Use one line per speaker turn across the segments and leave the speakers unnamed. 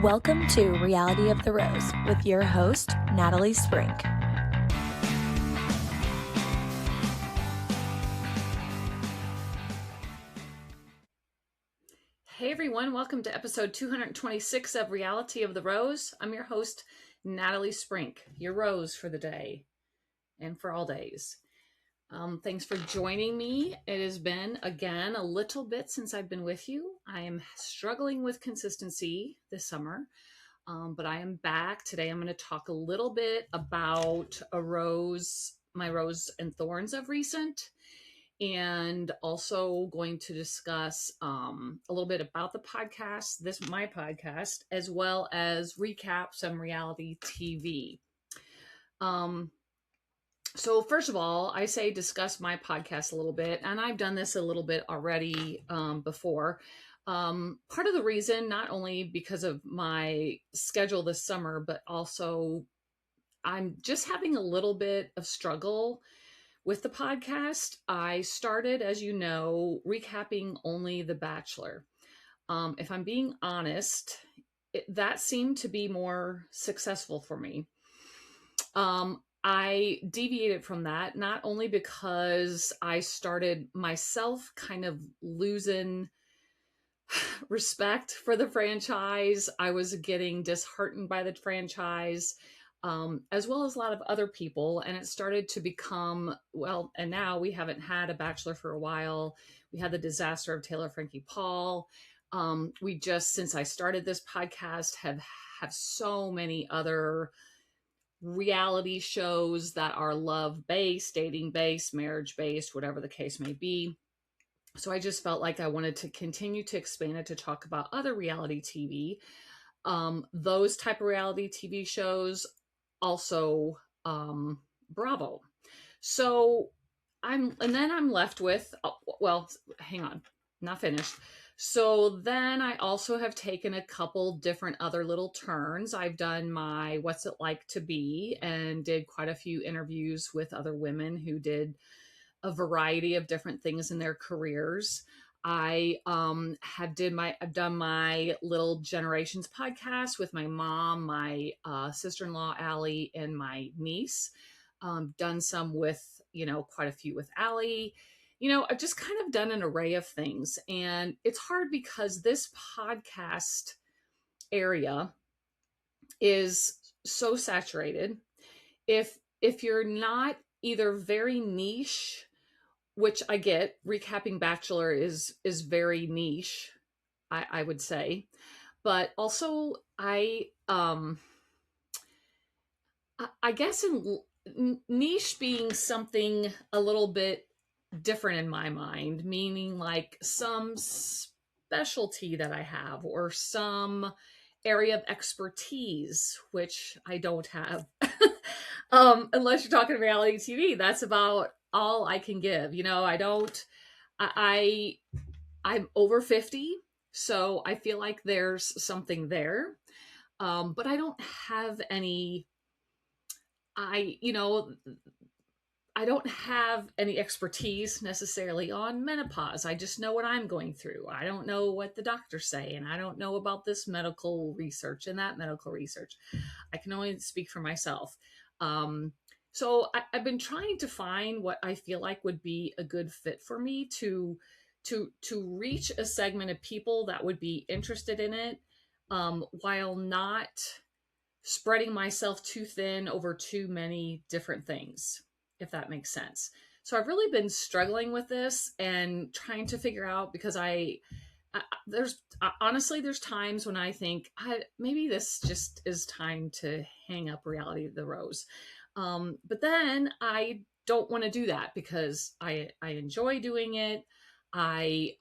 Welcome to Reality of the Rose with your host, Natalie Sprink.
Hey everyone, welcome to episode 226 of Reality of the Rose. I'm your host, Natalie Sprink, your rose for the day and for all days. Thanks for joining me. It has been, again, a little bit since I've been with you. I am struggling with consistency this summer, but I am back. Today I'm going to talk a little bit about my rose and thorns of recent, and also going to discuss a little bit about the podcast, my podcast, as well as recap some reality TV. So first of all, I say discuss my podcast a little bit, and I've done this a little bit already before. Part of the reason, not only because of my schedule this summer, but also I'm just having a little bit of struggle with the podcast. I started, as you know, recapping only The Bachelor. If I'm being honest, that seemed to be more successful for me. I deviated from that, not only because I started myself kind of losing respect for the franchise. I was getting disheartened by the franchise, as well as a lot of other people. And it started to become, well, and now we haven't had a Bachelor for a while. We had the disaster of Taylor Frankie Paul. We just, since I started this podcast, have so many other reality shows that are love-based, dating-based, marriage-based, whatever the case may be. So I just felt like I wanted to continue to expand it to talk about other reality TV. Those type of reality TV shows, also Bravo. So I'm left with, well, hang on, not finished. So then I also have taken a couple different other little turns. I've done my What's It Like to Be, and did quite a few interviews with other women who did a variety of different things in their careers. I've done my little Generations podcast with my mom, my sister-in-law Allie, and my niece. Done some with, quite a few with Allie. I've just kind of done an array of things, and it's hard because this podcast area is so saturated. If you're not either very niche, which I get, recapping Bachelor is very niche, I would say, but also I guess in niche being something a little bit different in my mind, meaning like some specialty that I have or some area of expertise, which I don't have. Unless you're talking reality TV, that's about all I can give. I'm over 50, so I feel like there's something there. But I don't have any, I don't have any expertise necessarily on menopause. I just know what I'm going through. I don't know what the doctors say, and I don't know about this medical research and that medical research. I can only speak for myself. So I've been trying to find what I feel like would be a good fit for me to reach a segment of people that would be interested in it, while not spreading myself too thin over too many different things, if that makes sense. So I've really been struggling with this and trying to figure out, because there's times when I think maybe this just is time to hang up Reality of the Rose. But then I don't want to do that because I enjoy doing it. As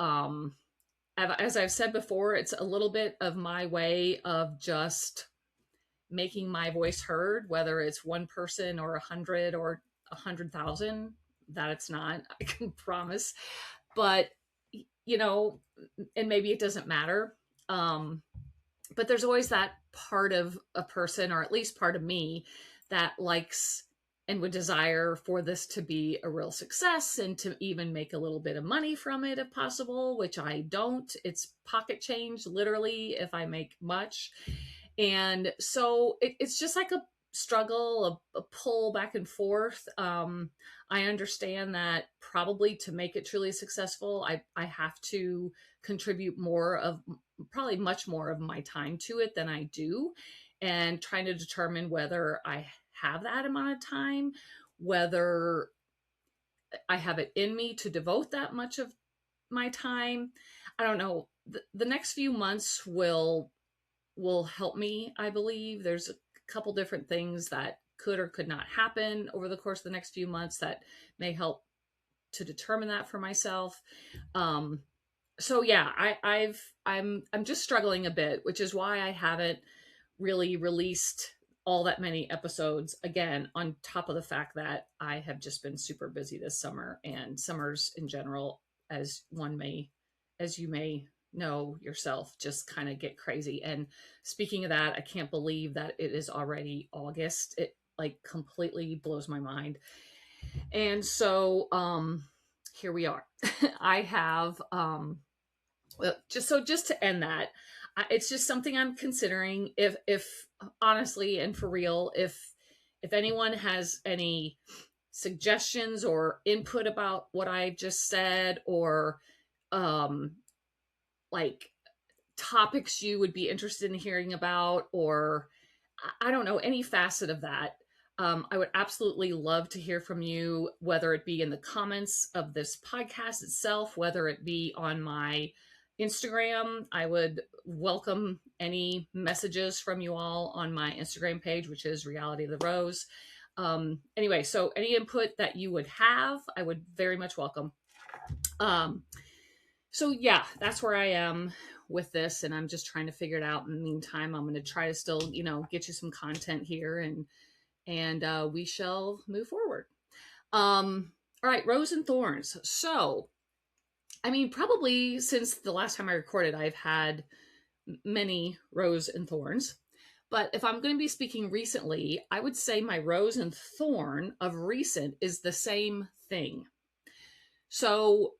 I've said before, it's a little bit of my way of just making my voice heard, whether it's one person or 100 or 100,000. That it's not, I can promise. But and maybe it doesn't matter. But there's always that part of a person, or at least part of me, that likes and would desire for this to be a real success and to even make a little bit of money from it if possible, which I don't. It's pocket change, literally, if I make much. And so it's just like a struggle, a pull back and forth. I understand that probably to make it truly successful, I have to contribute more of, probably much more of my time to it than I do, and trying to determine whether I have that amount of time, whether I have it in me to devote that much of my time. I don't know. The next few months will help me, I believe. There's a couple different things that could or could not happen over the course of the next few months that may help to determine that for myself. Um, so yeah, I'm just struggling a bit, which is why I haven't really released all that many episodes, again, on top of the fact that I have just been super busy this summer, and summers in general, as you may know yourself, just kind of get crazy. And speaking of that, I can't believe that it is already August. It like completely blows my mind. And so here we are. I have well, just to end that, it's just something I'm considering. If honestly and for real, if anyone has any suggestions or input about what I just said, or um like topics you would be interested in hearing about, or I don't know, any facet of that, I would absolutely love to hear from you, whether it be in the comments of this podcast itself, whether it be on my Instagram. I would welcome any messages from you all on my Instagram page, which is Reality of the Rose. Anyway, so any input that you would have, I would very much welcome. Um, so yeah, that's where I am with this, and I'm just trying to figure it out. In the meantime, I'm going to try to still, get you some content here, and we shall move forward. All right, Rose and Thorns. So, I mean, probably since the last time I recorded, I've had many Rose and Thorns. But if I'm going to be speaking recently, I would say my Rose and Thorn of recent is the same thing. So,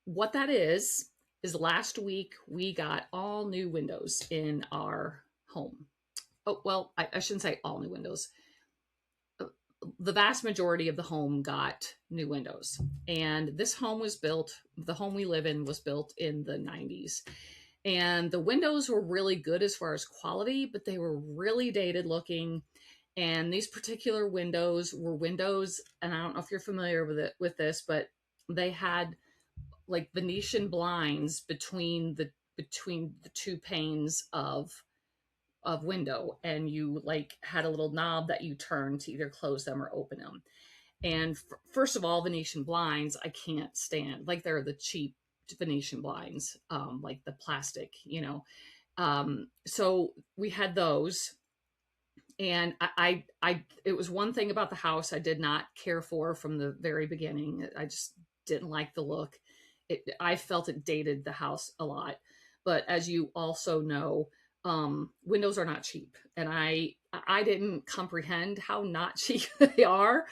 what that is last week we got all new windows in our home. Oh, well, I shouldn't say all new windows. The vast majority of the home got new windows. And this home was built, the home we live in was built in the 90s. And the windows were really good as far as quality, but they were really dated looking. And these particular windows were windows, and I don't know if you're familiar with this, but they had like Venetian blinds between the two panes of window, and you like had a little knob that you turned to either close them or open them. And first of all, Venetian blinds I can't stand. Like they're the cheap Venetian blinds, like the plastic, so we had those. And it was one thing about the house I did not care for from the very beginning. I just didn't like the look. I felt it dated the house a lot. But as you also know, windows are not cheap, and I didn't comprehend how not cheap they are,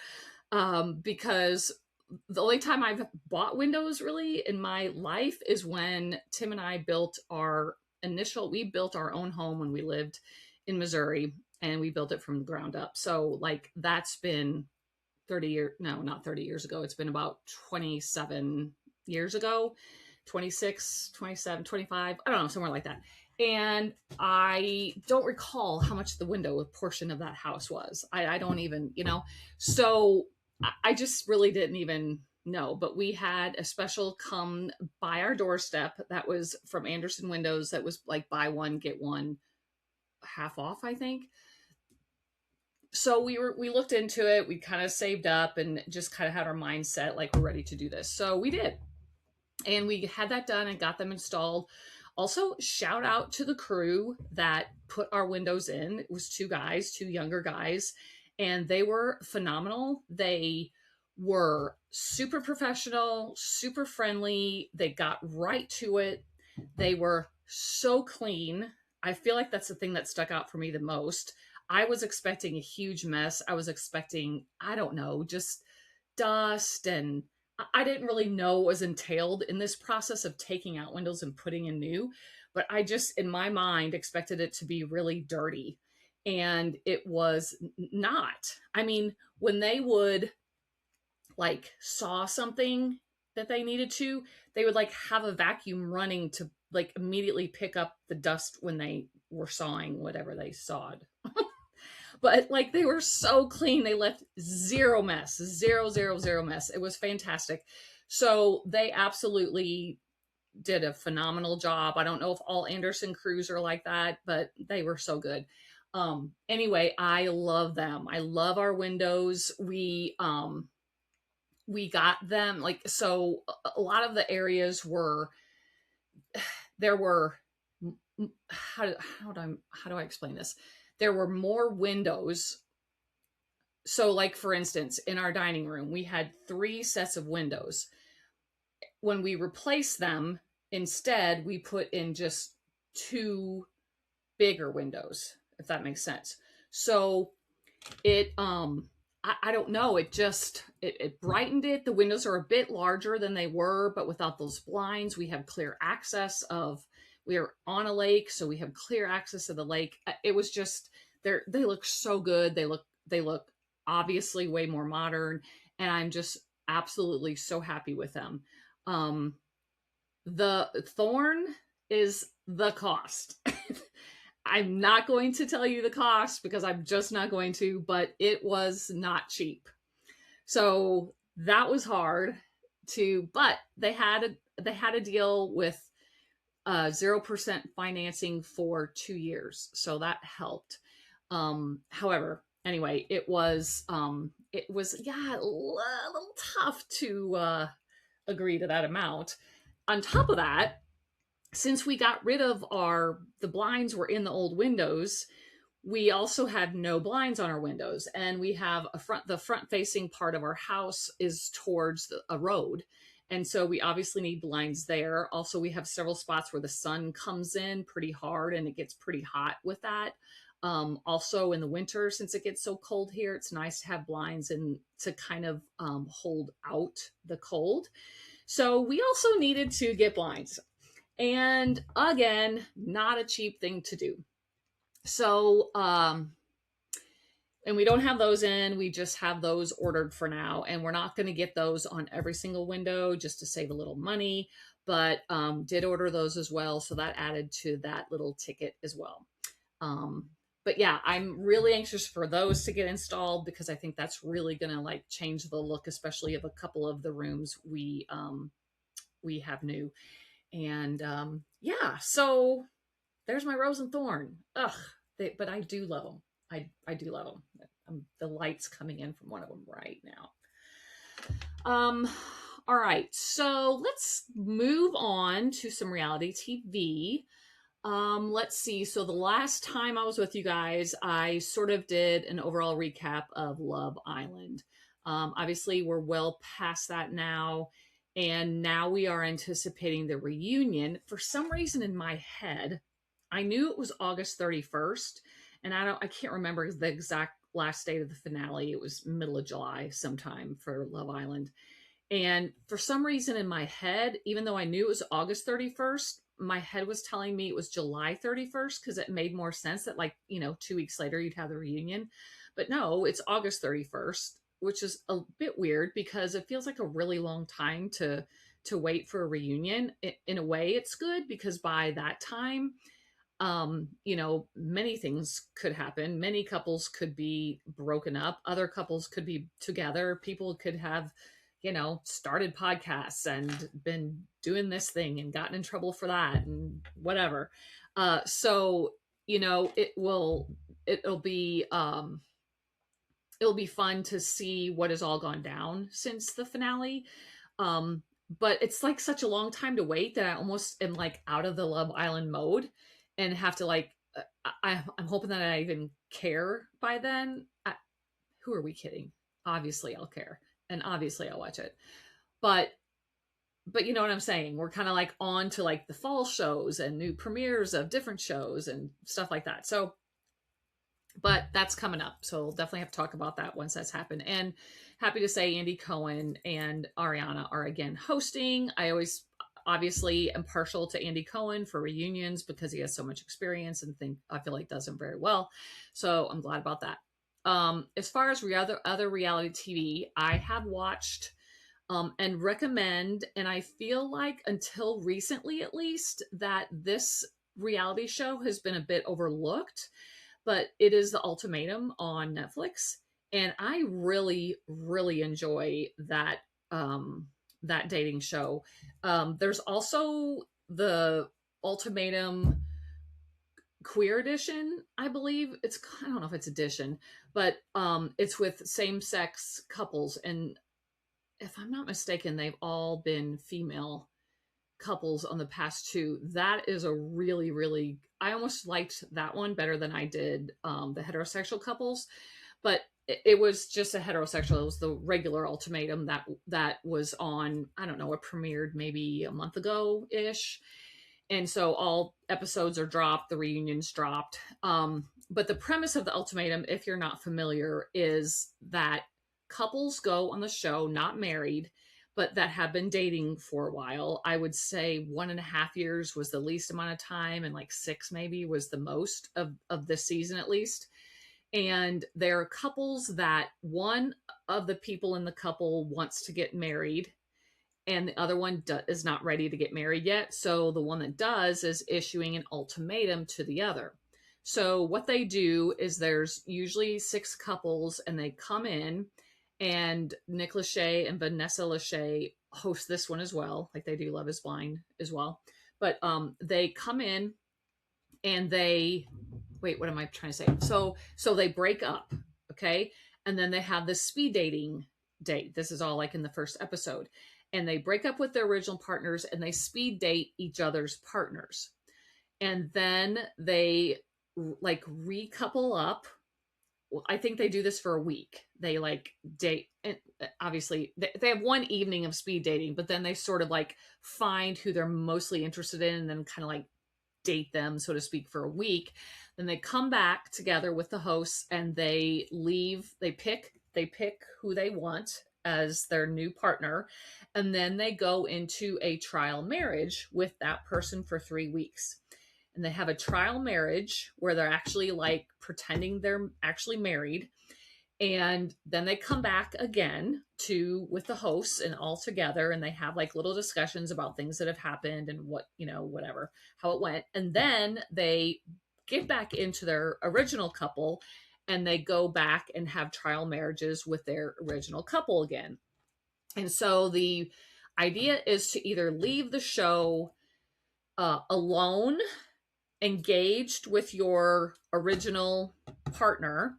because the only time I've bought windows really in my life is when Tim and I we built our own home when we lived in Missouri, and we built it from the ground up. So like that's been 30 years, no, not 30 years ago. It's been about 27 years ago, 26, 27, 25, I don't know, somewhere like that. And I don't recall how much the window portion of that house was. I don't even, so I just really didn't even know. But we had a special come by our doorstep that was from Anderson Windows, that was like buy one, get one half off, I think. So we looked into it, we kind of saved up and just kind of had our mindset like we're ready to do this. So we did. And we had that done and got them installed. Also, shout out to the crew that put our windows in. It was two younger guys, and they were phenomenal. They were super professional, super friendly. They got right to it. They were so clean. I feel like that's the thing that stuck out for me the most. I was expecting a huge mess. I was expecting, I don't know, just dust, and I didn't really know what was entailed in this process of taking out windows and putting in new. but I just, in my mind, expected it to be really dirty. And it was not. I mean, when they would like saw something that they needed to, they would like have a vacuum running to like immediately pick up the dust when they were sawing whatever they sawed. But like they were so clean, they left zero mess, zero mess. It was fantastic. So they absolutely did a phenomenal job. I don't know if all Anderson crews are like that, but they were so good. Anyway, I love them. I love our windows. We got them like, so a lot of the areas were, there were, how do I explain this? There were more windows. So like, for instance, in our dining room, we had 3 sets of windows. When we replaced them, instead, we put in just 2 bigger windows, if that makes sense. So it, I don't know, it just, it brightened it. The windows are a bit larger than they were, but without those blinds, we have clear access of, we are on a lake, so we have clear access to the lake. It was just, they look so good. They look obviously way more modern, and I'm just absolutely so happy with them. The Thorn is the cost. I'm not going to tell you the cost because I'm just not going to, but it was not cheap. So that was hard to, but they had a deal with 0% financing for 2 years. So that helped. However, anyway, it was yeah, a little tough to agree to that amount. On top of that, since we got rid of the blinds were in the old windows, we also had no blinds on our windows, and we have the front facing part of our house is towards a road. And so we obviously need blinds there. Also, we have several spots where the sun comes in pretty hard and it gets pretty hot with that. Also in the winter, since it gets so cold here, it's nice to have blinds and to kind of hold out the cold. So we also needed to get blinds. And again, not a cheap thing to do. So, and we don't have those in, we just have those ordered for now. And we're not going to get those on every single window just to save a little money, but did order those as well. So that added to that little ticket as well. But yeah, I'm really anxious for those to get installed because I think that's really going to like change the look, especially of a couple of the rooms we have new. And yeah, so there's my Rose and Thorn. Ugh, but I do love them. I do love them. The light's coming in from one of them right now. All right, so let's move on to some reality TV. Let's see. So the last time I was with you guys, I sort of did an overall recap of Love Island. Obviously, we're well past that now. And now we are anticipating the reunion. For some reason in my head, I knew it was August 31st. And I can't remember the exact last date of the finale. It was middle of July sometime for Love Island. And for some reason in my head, even though I knew it was August 31st, my head was telling me it was July 31st because it made more sense that 2 weeks later you'd have the reunion. But no, it's August 31st, which is a bit weird because it feels like a really long time to wait for a reunion. In a way, it's good because by that time, many things could happen. Many couples could be broken up. Other couples could be together. People could have, started podcasts and been doing this thing and gotten in trouble for that and whatever. So, it'll be fun to see what has all gone down since the finale. But it's like such a long time to wait that I almost am like out of the Love Island mode and have to I'm hoping that I even care by then. Who are we kidding? Obviously I'll care and obviously I'll watch it. But you know what I'm saying? We're kind of like on to like the fall shows and new premieres of different shows and stuff like that. So, but that's coming up. So we'll definitely have to talk about that once that's happened. And happy to say Andy Cohen and Ariana are again hosting. I always obviously am partial to Andy Cohen for reunions because he has so much experience and I feel like does them very well. So I'm glad about that. As far as other reality TV, I have watched and recommend, and I feel like until recently at least, that this reality show has been a bit overlooked, but it is The Ultimatum on Netflix. And I really, really enjoy that dating show. There's also the Ultimatum Queer Edition, I believe. I don't know if it's edition, but it's with same-sex couples, and if I'm not mistaken, they've all been female couples on the past two. That is a really, really, I almost liked that one better than I did the heterosexual couples, but it was just a heterosexual. It was the regular Ultimatum that was on, I don't know, it premiered maybe a month ago ish. And so all episodes are dropped, the reunions dropped. But the premise of the Ultimatum, if you're not familiar, is that couples go on the show not married, but that have been dating for a while. I would say 1.5 years was the least amount of time, and like 6 maybe was the most of this season at least. And there are couples that one of the people in the couple wants to get married and the other one is not ready to get married yet. So the one that does is issuing an ultimatum to the other. So what they do is there's usually 6 couples and they come in, and Nick Lachey and Vanessa Lachey host this one as well. Like they do Love is Blind as well. But they come in and wait, what am I trying to say? So they break up, okay? And then they have this speed dating date. This is all like in the first episode. And they break up with their original partners and they speed date each other's partners. And then they like recouple up. Well, I think they do this for a week. They like date, and obviously they have one evening of speed dating, but then they sort of like find who they're mostly interested in and then kind of like date them, so to speak, for a week. Then they come back together with the hosts and they pick who they want as their new partner, and then they go into a trial marriage with that person for 3 weeks. And they have a trial marriage where they're actually like pretending they're actually married, and then they come back again with the hosts and all together, and they have like little discussions about things that have happened and what, whatever, how it went. And then they get back into their original couple and they go back and have trial marriages with their original couple again. And so the idea is to either leave the show alone, engaged with your original partner,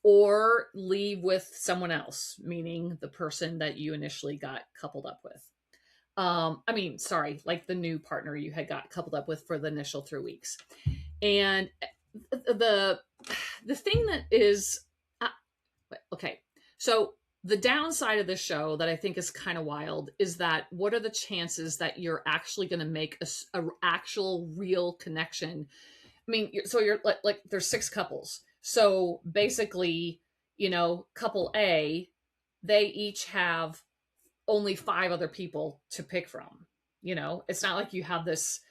or leave with someone else, meaning the person that you initially got coupled up with. Like the new partner you had got coupled up with for the initial 3 weeks. And the thing that is, okay, so the downside of this show that I think is kind of wild is that what are the chances that you're actually going to make a actual real connection? I mean, so you're like there's 6 couples. So basically, couple A, they each have only 5 other people to pick from. It's not like you have this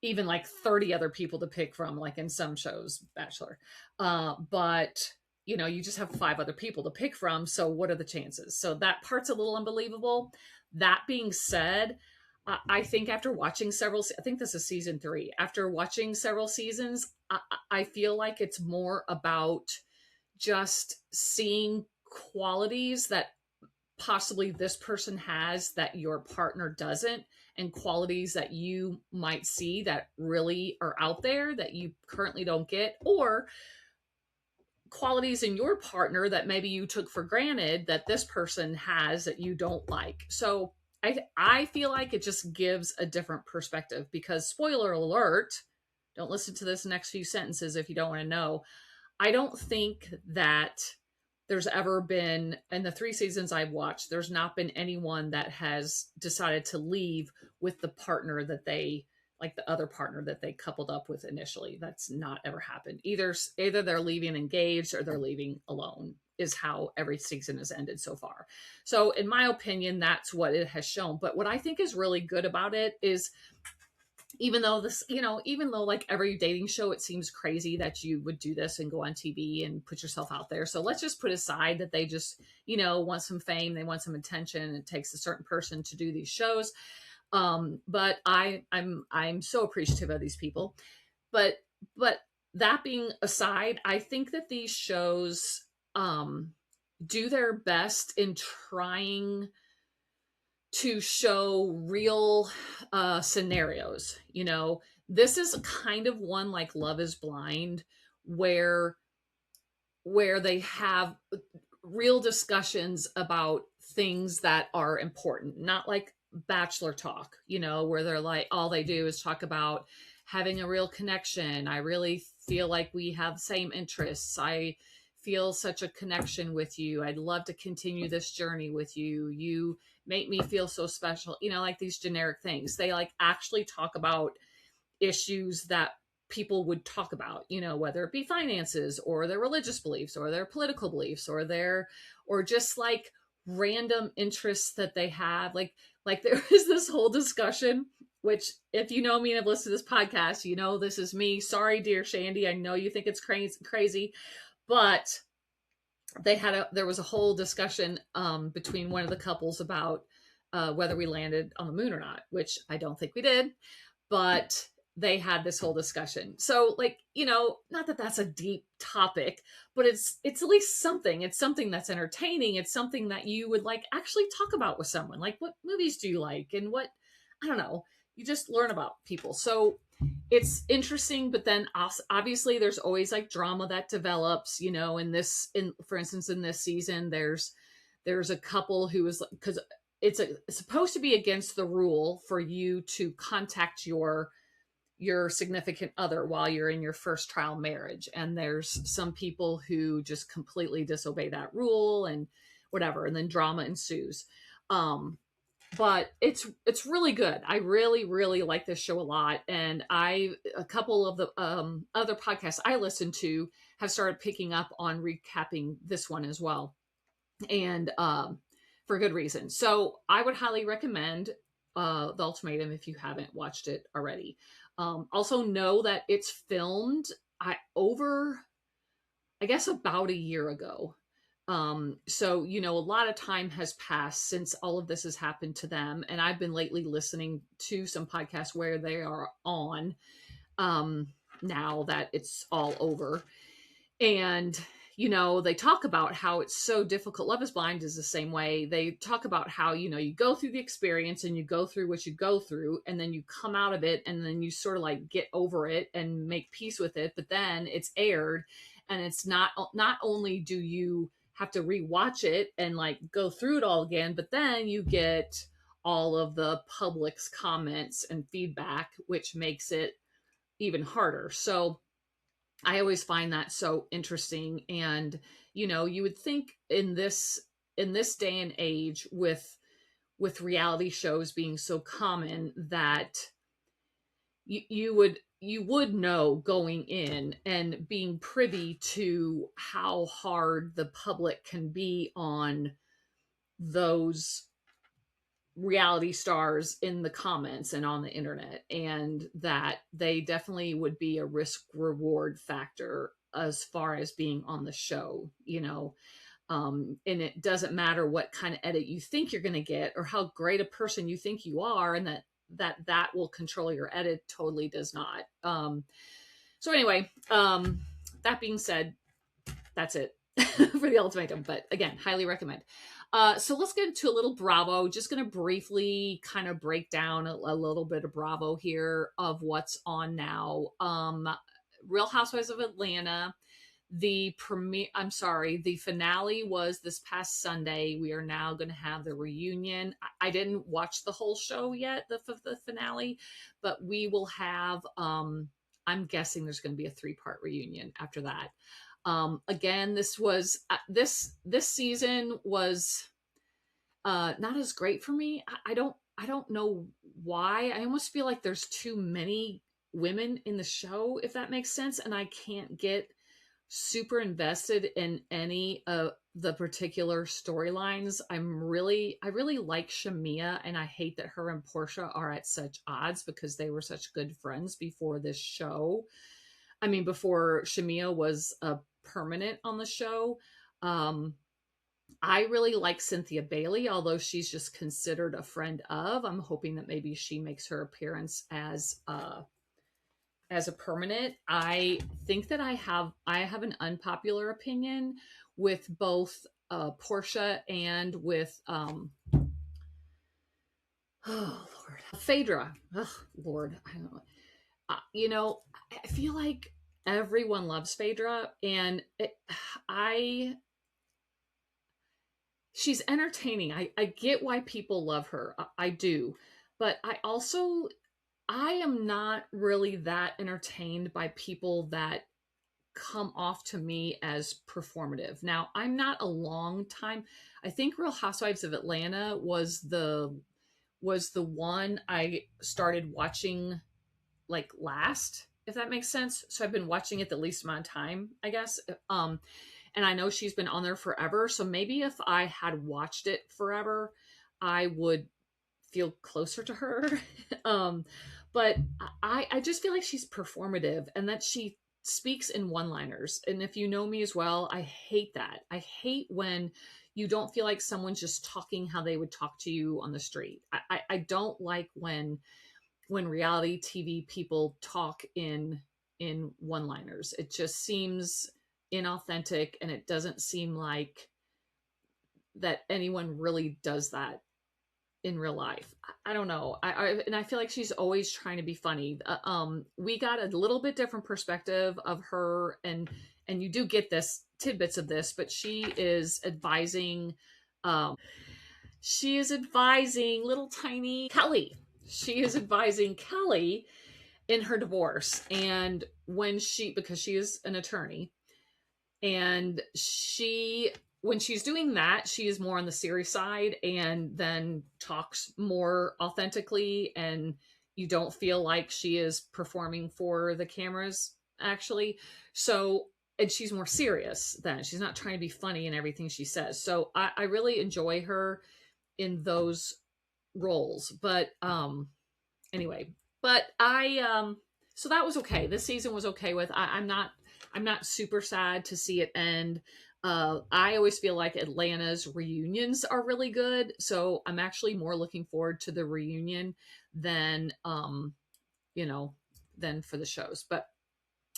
even like 30 other people to pick from, like in some shows, Bachelor. But you just have 5 other people to pick from. So what are the chances? So that part's a little unbelievable. That being said, I think after watching I think this is season 3. After watching several seasons, I feel like it's more about just seeing qualities that possibly this person has that your partner doesn't, and qualities that you might see that really are out there that you currently don't get, or qualities in your partner that maybe you took for granted that this person has that you don't like. So I feel like it just gives a different perspective, because spoiler alert, don't listen to this next few sentences if you don't want to know. I don't think that there's ever been, in the 3 seasons I've watched, there's not been anyone that has decided to leave with the partner that they, like the other partner that they coupled up with initially. That's not ever happened. Either they're leaving engaged or they're leaving alone. is how every season has ended so far. So in my opinion, that's what it has shown. But what I think is really good about it is, even though this, even though like every dating show, it seems crazy that you would do this and go on TV and put yourself out there. So let's just put aside that they just, want some fame, they want some attention, and it takes a certain person to do these shows. But I'm so appreciative of these people. But but that being aside, I think that these shows do their best in trying to show real scenarios. This is kind of one like Love is Blind, where they have real discussions about things that are important, not like Bachelor talk, where they're like, all they do is talk about having a real connection. I really feel like we have same interests. I feel such a connection with you. I'd love to continue this journey with you. You make me feel so special. Like these generic things. They like actually talk about issues that people would talk about, whether it be finances or their religious beliefs or their political beliefs or just like random interests that they have. Like there is this whole discussion, which if you know me and have listened to this podcast, this is me. Sorry, dear Shandy. I know you think it's crazy, but there was a whole discussion between one of the couples about whether we landed on the moon or not, which I don't think we did, but they had this whole discussion. So like, not that that's a deep topic, but it's at least something. It's something that's entertaining. It's something that you would like actually talk about with someone. Like, what movies do you like? And what, I don't know, you just learn about people. So it's interesting, but then obviously there's always like drama that develops, for instance, in this season, there's a couple who is, because it's supposed to be against the rule for you to contact your significant other while you're in your first trial marriage. And there's some people who just completely disobey that rule and whatever. And then drama ensues. But it's really good. I really, really like this show a lot. And a couple of the other podcasts I listen to have started picking up on recapping this one as well. And for good reason. So I would highly recommend The Ultimatum if you haven't watched it already. Also know that it's filmed I guess about a year ago. So, a lot of time has passed since all of this has happened to them. And I've been lately listening to some podcasts where they are on now that it's all over. And, they talk about how it's so difficult. Love is Blind is the same way. They talk about how, you go through the experience and you go through what you go through, and then you come out of it and then you sort of like get over it and make peace with it. But then it's aired, and it's not only do you have to rewatch it and like go through it all again, but then you get all of the public's comments and feedback, which makes it even harder. So I always find that so interesting. And, you would think in this day and age with reality shows being so common that you would know going in and being privy to how hard the public can be on those reality stars in the comments and on the internet, and that they definitely would be a risk reward factor as far as being on the show, and it doesn't matter what kind of edit you think you're going to get or how great a person you think you are, and that will control your edit. Totally does not. So anyway, that being said, that's it for The Ultimatum, but again, highly recommend. So let's get into a little Bravo. Just going to briefly kind of break down a little bit of Bravo here of what's on now. Real Housewives of Atlanta. The finale was this past Sunday. We are now going to have the reunion. I didn't watch the whole show yet, the finale, but we will have, I'm guessing there's going to be a 3-part reunion after that. Again, this season was not as great for me. I don't know why. I almost feel like there's too many women in the show, if that makes sense, and I can't get super invested in any the particular storylines. I really like Shamia, and I hate that her and Portia are at such odds because they were such good friends before this show. I mean, before Shamia was a permanent on the show. Um, I really like Cynthia Bailey, although she's just considered a friend of. I'm hoping that maybe she makes her appearance as a permanent. I think that I have an unpopular opinion with both Portia and with oh Lord, Phaedra. Oh Lord, I don't know. You know, I feel like everyone loves Phaedra, and I she's entertaining. I get why people love her. I do, but I am not really that entertained by people that come off to me as performative. Now, I'm not a long time. I think Real Housewives of Atlanta was the one I started watching like last, if that makes sense. So I've been watching it the least amount of time, I guess. And I know she's been on there forever. So maybe if I had watched it forever, I would feel closer to her. um, but I just feel like she's performative and that she speaks in one liners. And if you know me as well, I hate that. I hate when you don't feel like someone's just talking how they would talk to you on the street. I don't like when reality TV people talk in one liners. It just seems inauthentic, and it doesn't seem like that anyone really does that in real life. I don't know. And I feel like she's always trying to be funny. We got a little bit different perspective of her, and you do get this tidbits of this, but she is advising little tiny Kelly. She is advising Kelly in her divorce, and because she is an attorney, and when she's doing that, she is more on the serious side and then talks more authentically, and you don't feel like she is performing for the cameras actually. So, and she's more serious then. She's not trying to be funny in everything she says. So I really enjoy her in those roles. But anyway, but I so that was okay. This season was okay with. I'm not super sad to see it end. I always feel like Atlanta's reunions are really good, so I'm actually more looking forward to the reunion than you know than for the shows. But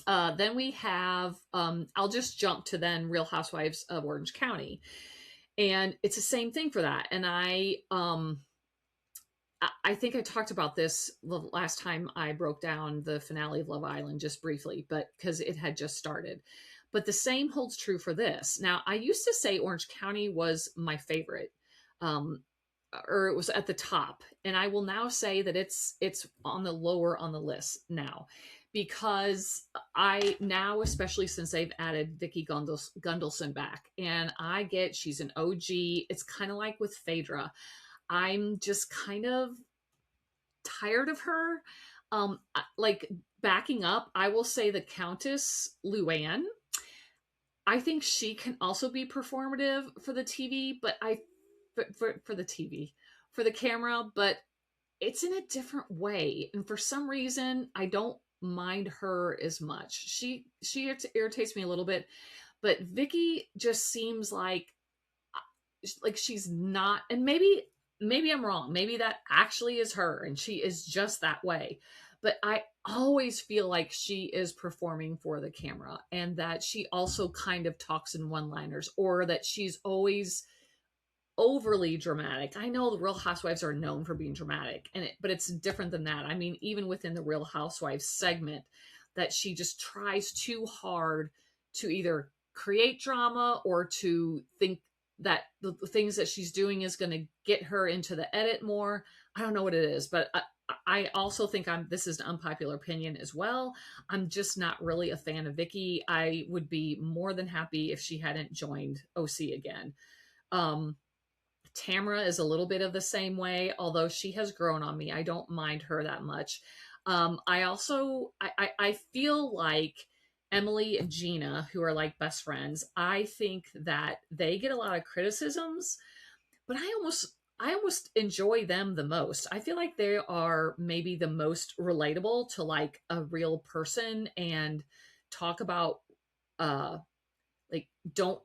then we have I'll just jump to then Real Housewives of Orange County, and it's the same thing for that. And I think I talked about this the last time I broke down the finale of Love Island just briefly, but because it had just started. But the same holds true for this. Now, I used to say Orange County was my favorite, um, or it was at the top, and I will now say that it's on the lower on the list now, because I now, especially since they've added Vicky Gundelson back, and I get she's an OG. It's kind of like with Phaedra. I'm just kind of tired of her. Like backing up, I will say the Countess Luann. I think she can also be performative for the TV, but for the TV, for the camera, but it's in a different way. And for some reason, I don't mind her as much. She irritates me a little bit, but Vicky just seems like she's not. And maybe I'm wrong. Maybe that actually is her and she is just that way. But I always feel like she is performing for the camera, and that she also kind of talks in one-liners, or that she's always overly dramatic. I know the Real Housewives are known for being dramatic, but it's different than that. I mean, even within the Real Housewives segment, that she just tries too hard to either create drama or to think that the things that she's doing is going to get her into the edit more. I don't know what it is, but I also think this is an unpopular opinion as well. I'm just not really a fan of Vicky. I would be more than happy if she hadn't joined OC again. Tamara is a little bit of the same way, although she has grown on me. I don't mind her that much. I feel like, Emily and Gina, who are like best friends, I think that they get a lot of criticisms, but I almost enjoy them the most. I feel like they are maybe the most relatable to like a real person, and talk about uh like don't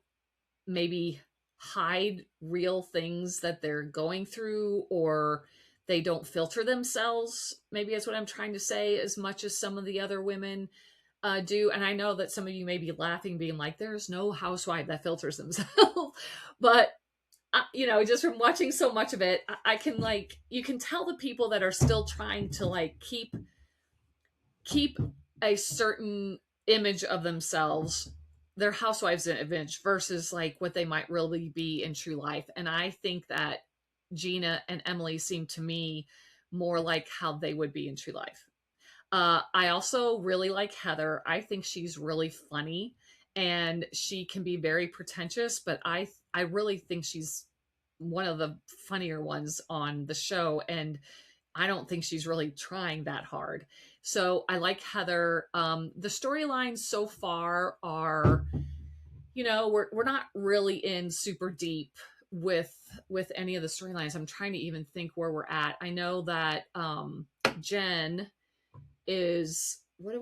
maybe hide real things that they're going through, or they don't filter themselves, maybe is what I'm trying to say, as much as some of the other women do. And I know that some of you may be laughing, being like, there's no housewife that filters themselves. But just from watching so much of it, I can like, you can tell the people that are still trying to like keep a certain image of themselves, their housewives image, versus like what they might really be in true life. And I think that Gina and Emily seem to me more like how they would be in true life. I also really like Heather. I think she's really funny, and she can be very pretentious, but I really think she's one of the funnier ones on the show, and I don't think she's really trying that hard. So I like Heather. The storylines so far are, we're not really in super deep with any of the storylines. I'm trying to even think where we're at. I know that Jen is, what are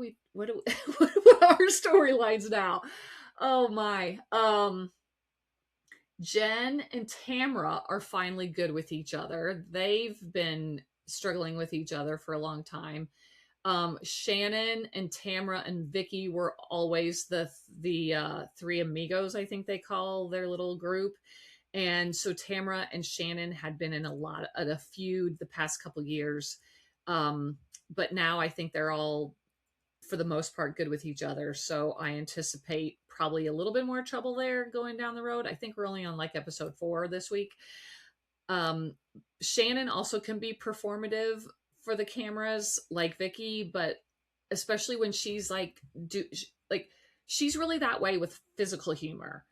our storylines now? Oh my. Jen and Tamra are finally good with each other. They've been struggling with each other for a long time. Shannon and Tamra and Vicky were always the three amigos, I think they call their little group. And so Tamra and Shannon had been in a feud the past couple years. But now I think they're all, for the most part, good with each other. So I anticipate probably a little bit more trouble there going down the road. I think we're only on like episode 4 this week. Shannon also can be performative for the cameras like Vicky, but especially when she's like she's really that way with physical humor.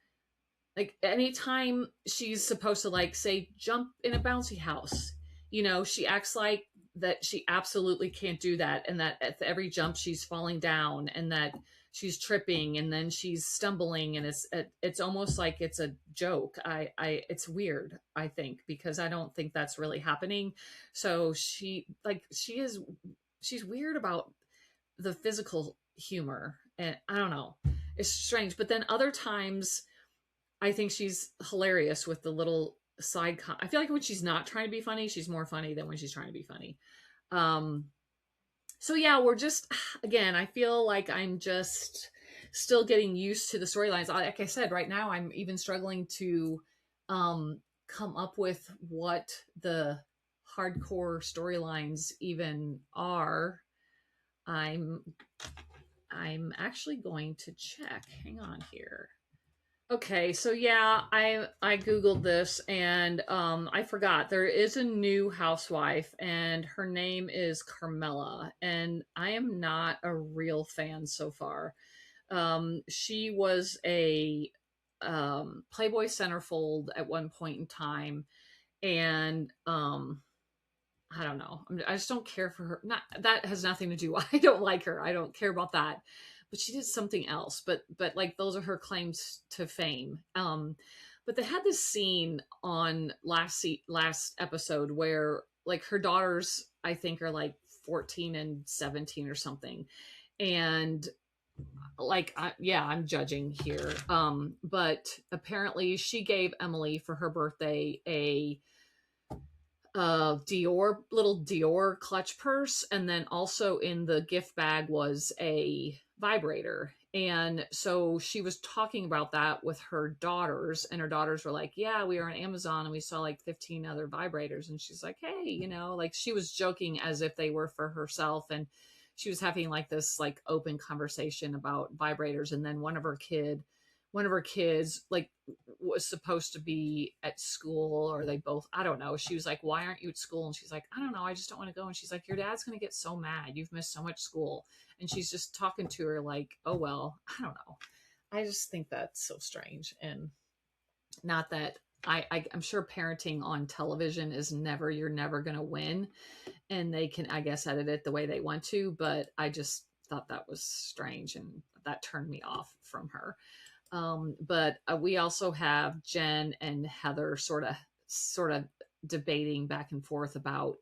Like anytime she's supposed to like say jump in a bouncy house, she acts like that she absolutely can't do that, and that at every jump she's falling down, and that she's tripping, and then she's stumbling, and it's almost like it's a joke. It's weird, I think, because I don't think that's really happening. So she's weird about the physical humor, and I don't know, it's strange. But then other times I think she's hilarious with the little I feel like when she's not trying to be funny, she's more funny than when she's trying to be funny. Um, so yeah, we're just, again, I feel like I'm just still getting used to the storylines. Like I said, right now I'm even struggling to come up with what the hardcore storylines even are. I'm actually going to check. Hang on here. Okay, so yeah, I googled this, and I forgot there is a new housewife, and her name is Carmela, and I am not a real fan so far. She was a Playboy centerfold at one point in time, and I don't know. I just don't care for her. Not that has nothing to do. I don't like her. I don't care about that. But she did something else. But like those are her claims to fame. But they had this scene on last episode where like her daughters, I think, are like 14 and 17 or something, and like yeah, I'm judging here. But apparently she gave Emily for her birthday a little Dior clutch purse, and then also in the gift bag was a vibrator. And so she was talking about that with her daughters, and her daughters were like, yeah, we were on Amazon and we saw like 15 other vibrators. And she's like, hey, like she was joking as if they were for herself. And she was having like this like open conversation about vibrators. And then one of her kids like was supposed to be at school, or they both, I don't know. She was like, why aren't you at school? And she's like, I don't know, I just don't want to go. And she's like, your dad's going to get so mad, you've missed so much school. And she's just talking to her like, oh well, I don't know. I just think that's so strange. And not that I'm sure parenting on television is you're never going to win, and they can, I guess, edit it the way they want to, but I just thought that was strange. And that turned me off from her. But we also have Jen and Heather sort of debating back and forth about,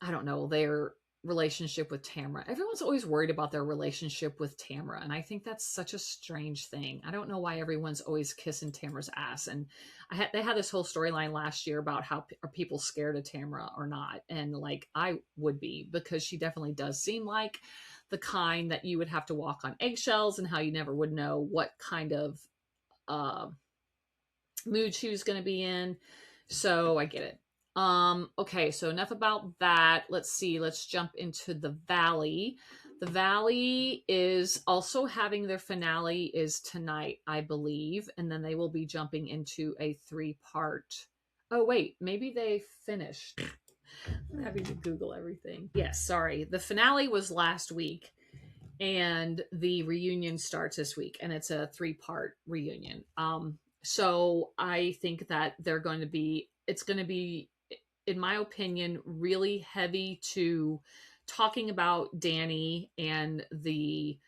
I don't know, their relationship with Tamara. Everyone's always worried about their relationship with Tamara, and I think that's such a strange thing. I don't know why everyone's always kissing Tamara's ass. And they had this whole storyline last year about how are people scared of Tamara or not, and like I would be, because she definitely does seem like the kind that you would have to walk on eggshells, and how you never would know what kind of uh, mood she was going to be in. So I get it. Okay, so enough about that. Let's see. Let's jump into the Valley. The Valley is also having their finale is tonight, I believe, and then they will be jumping into a 3-part. Oh wait, maybe they finished. I'm having to Google everything. Yes, sorry. The finale was last week, and the reunion starts this week, and it's a 3-part reunion. So I think that it's going to be, in my opinion, really heavy to talking about Danny and the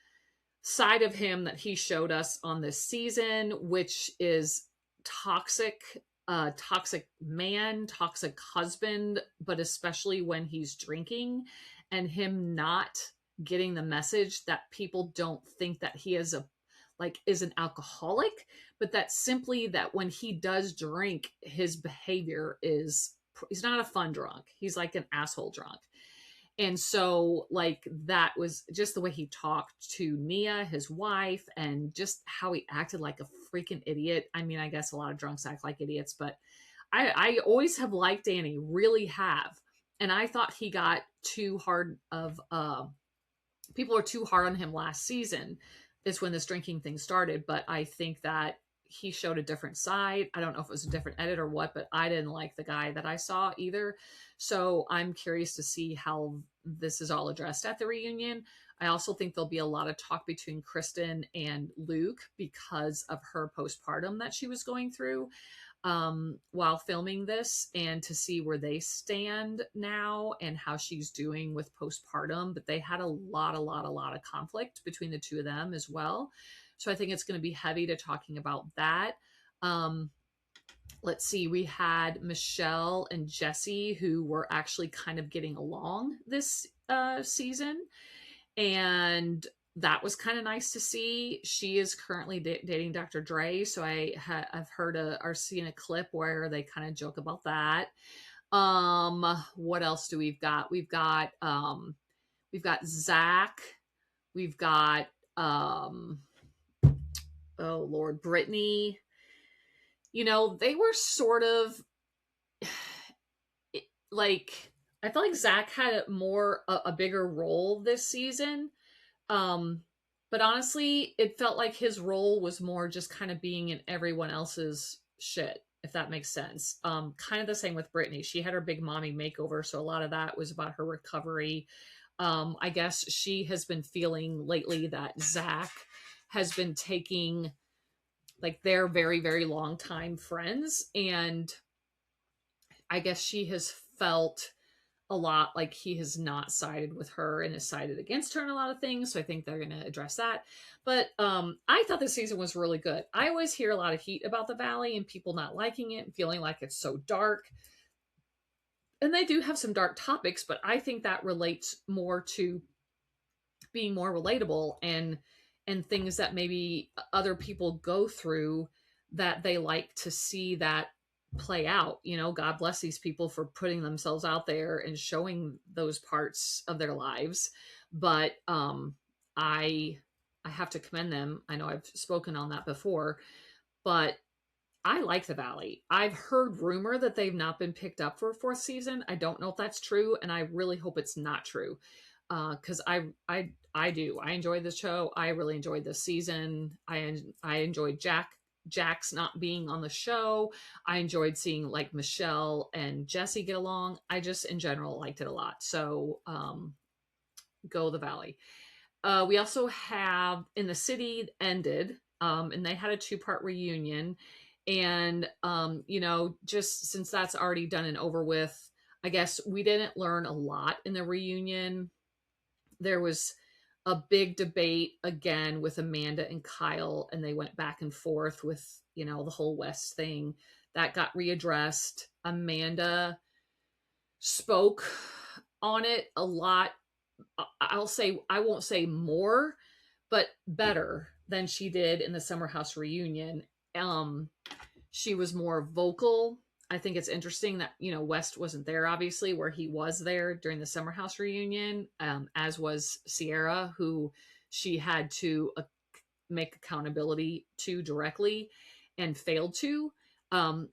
side of him that he showed us on this season, which is toxic, toxic man, toxic husband, but especially when he's drinking, and him not getting the message that people don't think that he is an alcoholic, but that simply that when he does drink, his behavior he's not a fun drunk. He's like an asshole drunk. And so like that was just the way he talked to Nia, his wife, and just how he acted like a freaking idiot. I mean, I guess a lot of drunks act like idiots, but I always have liked Danny, really have. And I thought he got too hard of people were too hard on him last season. Is when this drinking thing started, but I think that he showed a different side. I don't know if it was a different edit or what, but I didn't like the guy that I saw either. So I'm curious to see how this is all addressed at the reunion. I also think there'll be a lot of talk between Kristen and Luke because of her postpartum that she was going through while filming this, and to see where they stand now and how she's doing with postpartum. But they had a lot of conflict between the two of them as well. So I think it's going to be heavy to talking about that. Let's see, we had Michelle and Jesse, who were actually kind of getting along this season. And that was kind of nice to see. She is currently dating Dr. Dre. So I've heard or seen a clip where they kind of joke about that. What else do we've got? We've got Zach. We've got, oh Lord, Brittany. You know, they were sort of like, I felt like Zach had a bigger role this season. But honestly, it felt like his role was more just kind of being in everyone else's shit, if that makes sense. Kind of the same with Brittany. She had her big mommy makeover, so a lot of that was about her recovery. I guess she has been feeling lately that Zach has been taking, like, they're very, very long time friends, and I guess she has felt a lot like he has not sided with her and has sided against her in a lot of things. So I think they're going to address that. But I thought this season was really good. I always hear a lot of heat about the Valley and people not liking it and feeling like it's so dark. And they do have some dark topics, but I think that relates more to being more relatable and things that maybe other people go through that they like to see that play out. You know, God bless these people for putting themselves out there and showing those parts of their lives. But I have to commend them. I know I've spoken on that before, but I like the Valley. I've heard rumor that they've not been picked up for a 4th season. I don't know if that's true, and I really hope it's not true. Because I do. I enjoyed the show. I really enjoyed this season. I enjoyed Jack's not being on the show. I enjoyed seeing like Michelle and Jesse get along. I just in general liked it a lot. So go the Valley. We also have In the City ended, and they had a 2-part reunion. And you know, just since that's already done and over with, I guess we didn't learn a lot in the reunion. There was a big debate again with Amanda and Kyle, and they went back and forth with, the whole West thing. That got readdressed. Amanda spoke on it a lot. I won't say more, but better than she did in the Summer House reunion. Um, she was more vocal. I think it's interesting that, West wasn't there, obviously, where he was there during the Summer House reunion, as was Sierra, who she had to make accountability to directly and failed to.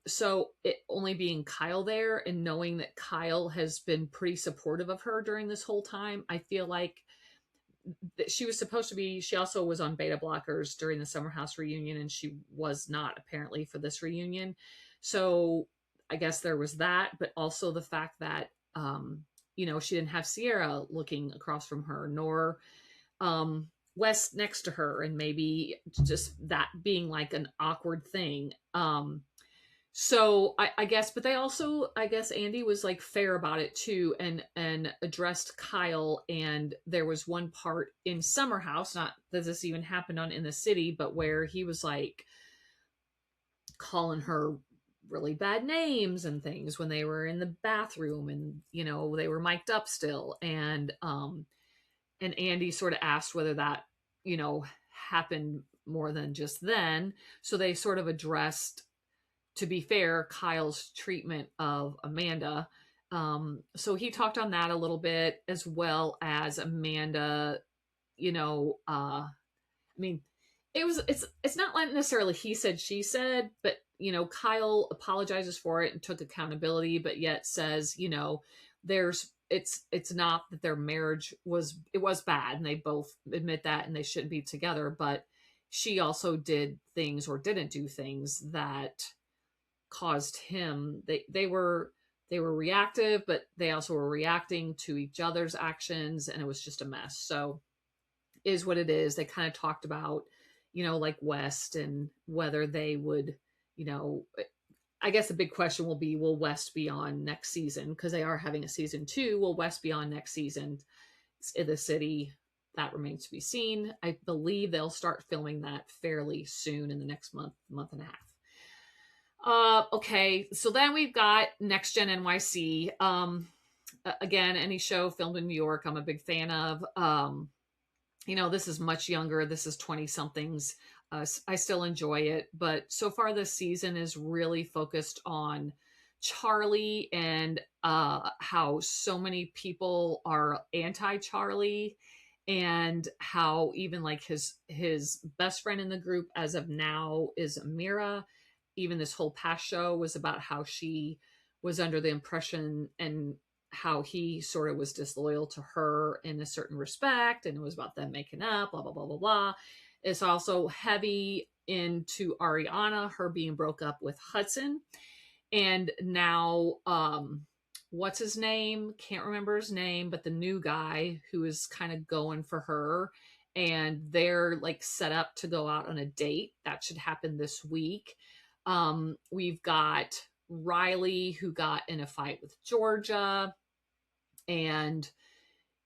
So it only being Kyle there and knowing that Kyle has been pretty supportive of her during this whole time, I feel like that she was supposed to be. She also was on beta blockers during the Summer House reunion, and she was not apparently for this reunion. So I guess there was that, but also the fact that she didn't have Sierra looking across from her, nor West next to her, and maybe just that being like an awkward thing. So I guess, but they also, I guess Andy was like fair about it too, and addressed Kyle. And there was one part in Summer House, not that this even happened on In the City, but where he was like calling her really bad names and things when they were in the bathroom, and they were mic'd up still, and Andy sort of asked whether that, happened more than just then. So they sort of addressed, to be fair, Kyle's treatment of Amanda. So he talked on that a little bit, as well as Amanda, I mean, it's not like necessarily he said, she said, but Kyle apologizes for it and took accountability, but yet says, there's it's not that their marriage was bad, and they both admit that, and they shouldn't be together, but she also did things or didn't do things that caused him. They were reactive, but they also were reacting to each other's actions, and it was just a mess. So is what it is. They kind of talked about, like West, and whether they would, I guess the big question will be, will West be on next season? Because they are having a season 2. Will West be on next season in the city? That remains to be seen. I believe they'll start filming that fairly soon, in the next month and a half. Okay, so then we've got Next Gen NYC. Again, any show filmed in New York, I'm a big fan of. This is much younger. This is 20 somethings. I still enjoy it, but so far this season is really focused on Charlie, and how so many people are anti-Charlie, and how even like his best friend in the group as of now is Amira. Even this whole past show was about how she was under the impression, and how he sort of was disloyal to her in a certain respect, and it was about them making up, blah blah blah blah blah. It's also heavy into Ariana, her being broke up with Hudson, and now what's his name, can't remember his name, but the new guy who is kind of going for her, and they're like set up to go out on a date that should happen this week. We've got Riley, who got in a fight with Georgia and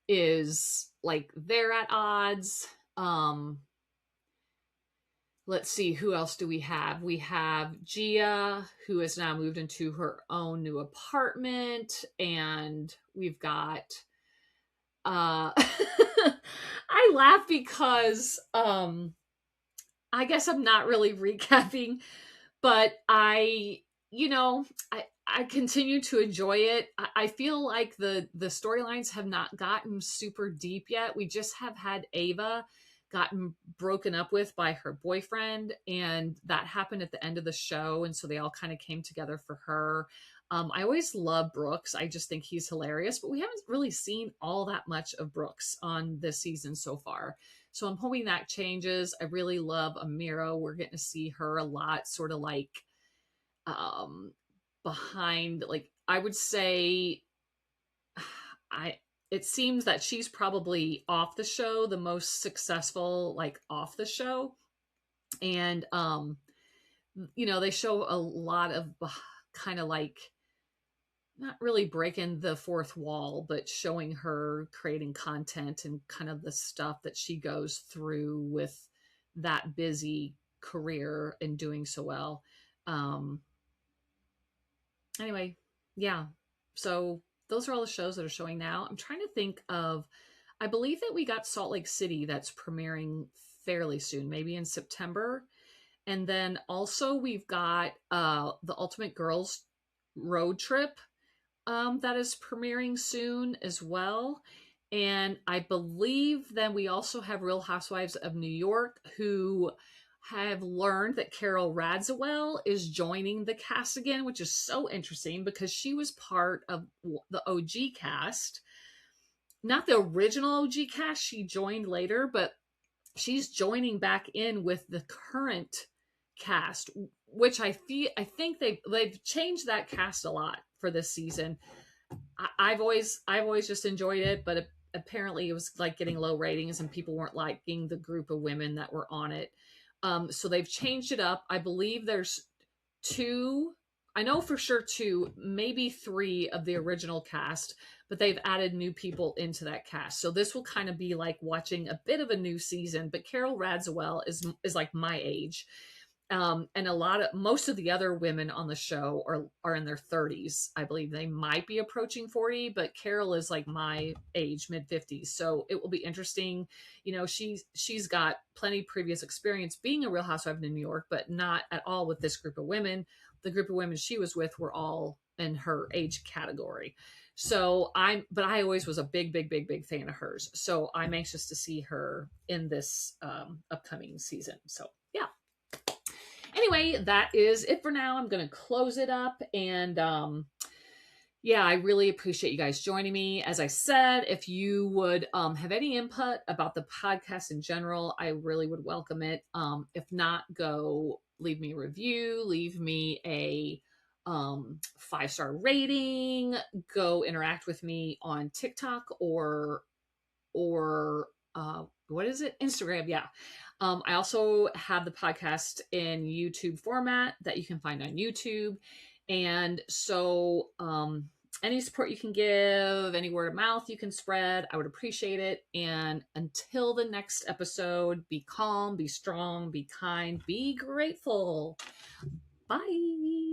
is like they're at odds. Let's see, who else do we have? We have Gia, who has now moved into her own new apartment, and we've got I laugh because I guess I'm not really recapping, but I continue to enjoy it. I feel like the storylines have not gotten super deep yet. We just have had Ava gotten broken up with by her boyfriend, and that happened at the end of the show, and so they all kind of came together for her. I always love Brooks. I just think he's hilarious, but we haven't really seen all that much of Brooks on this season so far. So I'm hoping that changes. I really love Amira. We're getting to see her a lot, sort of like behind, like I would say, it seems that she's probably off the show the most successful, like off the show. And they show a lot of kind of like not really breaking the fourth wall, but showing her creating content and kind of the stuff that she goes through with that busy career and doing so well. Um, anyway, yeah. So those are all the shows that are showing now. I'm trying to think of, I believe that we got Salt Lake City that's premiering fairly soon, maybe in September. And then also we've got the Ultimate Girls Road Trip that is premiering soon as well. And I believe then we also have Real Housewives of New York, who have learned that Carol Radziwill is joining the cast again, which is so interesting because she was part of the OG cast. Not the original OG cast, she joined later, but she's joining back in with the current cast, which I think they've changed that cast a lot for this season. I've always just enjoyed it, but apparently it was like getting low ratings and people weren't liking the group of women that were on it. So they've changed it up. I believe there's two, I know for sure two, maybe three of the original cast, but they've added new people into that cast. So this will kind of be like watching a bit of a new season. But Carol Radziwill is like my age. And most of the other women on the show are in their 30s. I believe they might be approaching 40, but Carol is like my age, mid 50s. So it will be interesting. You know, she's got plenty previous experience being a Real Housewife in New York, but not at all with this group of women. The group of women she was with were all in her age category. So I always was a big fan of hers. So I'm anxious to see her in this upcoming season. So yeah. Anyway, that is it for now. I'm going to close it up. And yeah, I really appreciate you guys joining me. As I said, if you would have any input about the podcast in general, I really would welcome it. If not, go leave me a review, leave me a 5-star rating, go interact with me on TikTok or what is it? Instagram. Yeah. I also have the podcast in YouTube format that you can find on YouTube. And so, any support you can give, any word of mouth you can spread, I would appreciate it. And until the next episode, be calm, be strong, be kind, be grateful. Bye.